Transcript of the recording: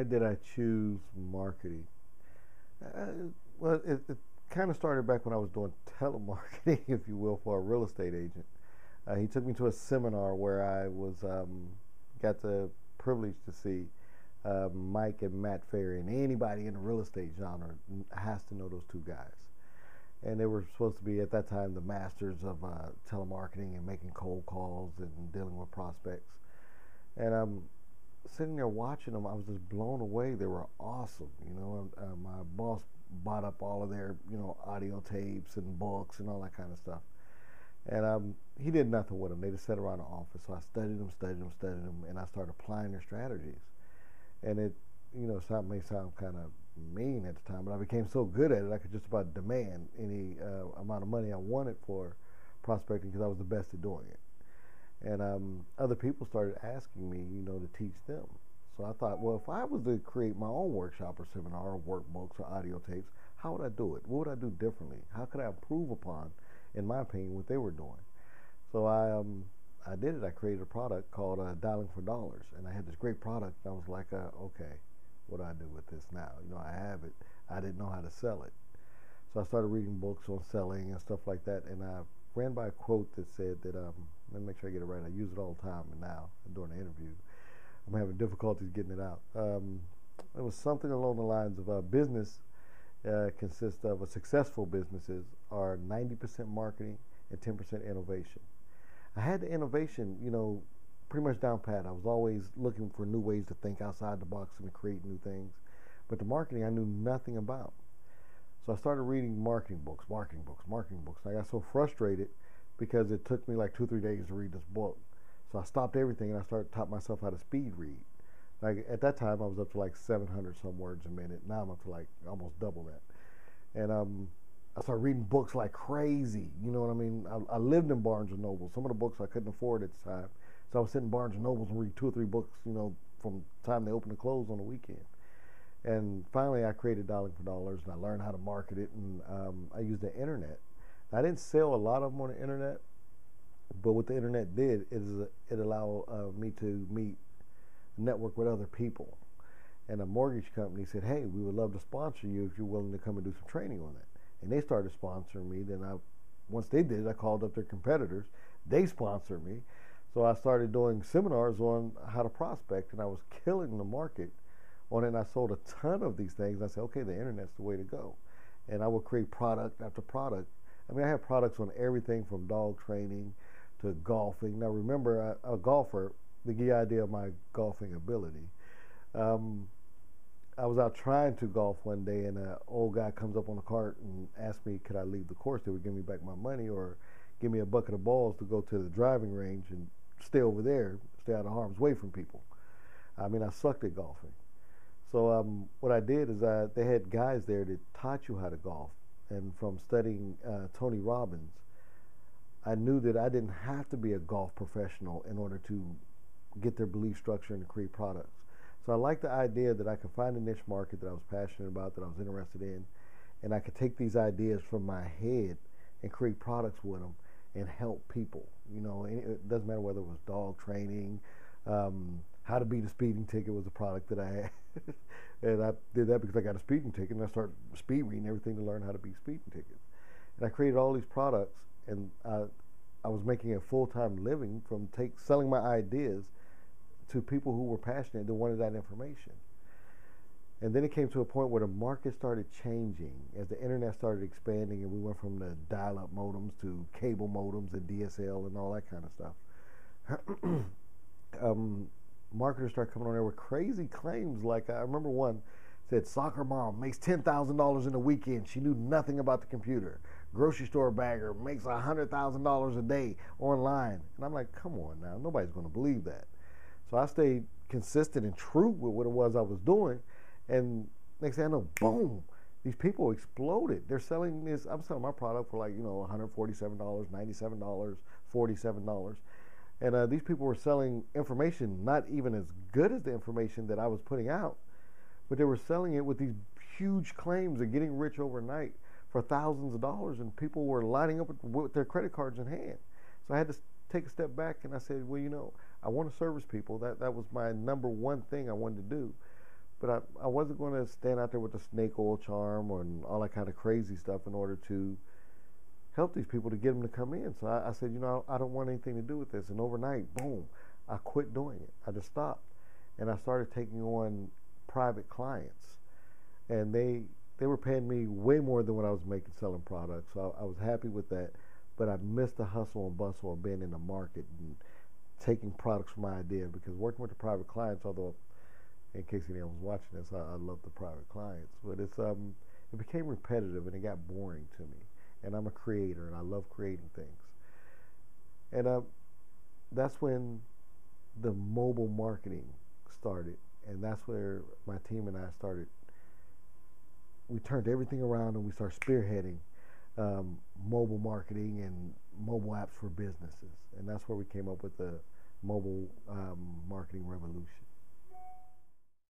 Why did I choose marketing? Well, it kind of started back when I was doing telemarketing, if you will, for a real estate agent. He took me to a seminar where I was got the privilege to see Mike and Matt Ferry, and anybody in the real estate genre has to know those two guys. And they were supposed to be at that time the masters of telemarketing and making cold calls and dealing with prospects. And sitting there watching them, I was just blown away. They were awesome. My boss bought up all of their audio tapes and books and all that kind of stuff. And he did nothing with them. They just sat around the office. So I studied them, and I started applying their strategies. And it, may sound kind of mean at the time, but I became so good at it, I could just about demand any amount of money I wanted for prospecting because I was the best at doing it. And other people started asking me, to teach them. So I thought, well, if I was to create my own workshop or seminar or workbooks or audio tapes, how would I do it? What would I do differently? How could I improve upon, in my opinion, what they were doing? So I did it. I created a product called Dialing for Dollars, and I had this great product. And I was like, okay, what do I do with this now? I have it. I didn't know how to sell it. So I started reading books on selling and stuff like that, and I ran by a quote that said that, let me make sure I get it right. I use it all the time, and now during the interview, I'm having difficulties getting it out. It was something along the lines of business consists of successful businesses are 90% marketing and 10% innovation. I had the innovation, pretty much down pat. I was always looking for new ways to think outside the box and to create new things. But the marketing I knew nothing about. So I started reading marketing books. And I got so frustrated because it took me like 2-3 days to read this book. So I stopped everything and I started taught myself how to speed read. Like at that time I was up to like 700 some words a minute. Now I'm up to like almost double that. And I started reading books like crazy. You know what I mean? I lived in Barnes and Noble. Some of the books I couldn't afford at the time. So I was sitting in Barnes and Nobles and read 2 or 3 books, from the time they open to close on the weekend. And finally I created Dialing for Dollars, and I learned how to market it, and I used the internet. I didn't sell a lot of them on the internet, but what the internet did is it allowed me to network with other people. And a mortgage company said, hey, we would love to sponsor you if you're willing to come and do some training on it. And they started sponsoring me. Then once they did, I called up their competitors. They sponsored me. So I started doing seminars on how to prospect, and I was killing the market on it. And I sold a ton of these things. I said, okay, the internet's the way to go. And I would create product after product. I mean, I have products on everything from dog training to golfing. Now, remember, a golfer, to give you an idea of my golfing ability, I was out trying to golf one day, and an old guy comes up on the cart and asked me, could I leave the course? They would give me back my money or give me a bucket of balls to go to the driving range and stay over there, stay out of harm's way from people. I mean, I sucked at golfing. So what I did is they had guys there that taught you how to golf. And from studying Tony Robbins, I knew that I didn't have to be a golf professional in order to get their belief structure and to create products. So I liked the idea that I could find a niche market that I was passionate about, that I was interested in, and I could take these ideas from my head and create products with them and help people. It doesn't matter whether it was dog training, how to beat a speeding ticket was a product that I had. And I did that because I got a speeding ticket, and I started speed reading everything to learn how to beat speeding tickets. And I created all these products, and I was making a full-time living from selling my ideas to people who were passionate that wanted that information. And then it came to a point where the market started changing as the internet started expanding, and we went from the dial-up modems to cable modems and DSL and all that kind of stuff. Marketers started coming on there with crazy claims. Like I remember one said, soccer mom makes $10,000 in a weekend. She knew nothing about the computer. Grocery store bagger makes $100,000 a day online. And I'm like, come on now, nobody's going to believe that. So I stayed consistent and true with what it was I was doing. And next thing I know, boom, these people exploded. They're selling this. I'm selling my product for like, $147, $97, $47. And these people were selling information not even as good as the information that I was putting out, but they were selling it with these huge claims of getting rich overnight for thousands of dollars, and people were lining up with their credit cards in hand. So I had to take a step back, and I said, well, I want to service people. That was my number one thing I wanted to do. But I wasn't going to stand out there with the snake oil charm and all that kind of crazy stuff in order to help these people to get them to come in. So I said, I don't want anything to do with this. And overnight, boom, I quit doing it. I just stopped. And I started taking on private clients. And they were paying me way more than what I was making selling products. So I was happy with that. But I missed the hustle and bustle of being in the market and taking products from my idea, because working with the private clients, although in case anyone was watching this, I love the private clients, but it became repetitive and it got boring to me. And I'm a creator and I love creating things. And that's when the mobile marketing started, and that's where my team and I started. We turned everything around and we started spearheading mobile marketing and mobile apps for businesses, and that's where we came up with the mobile marketing revolution.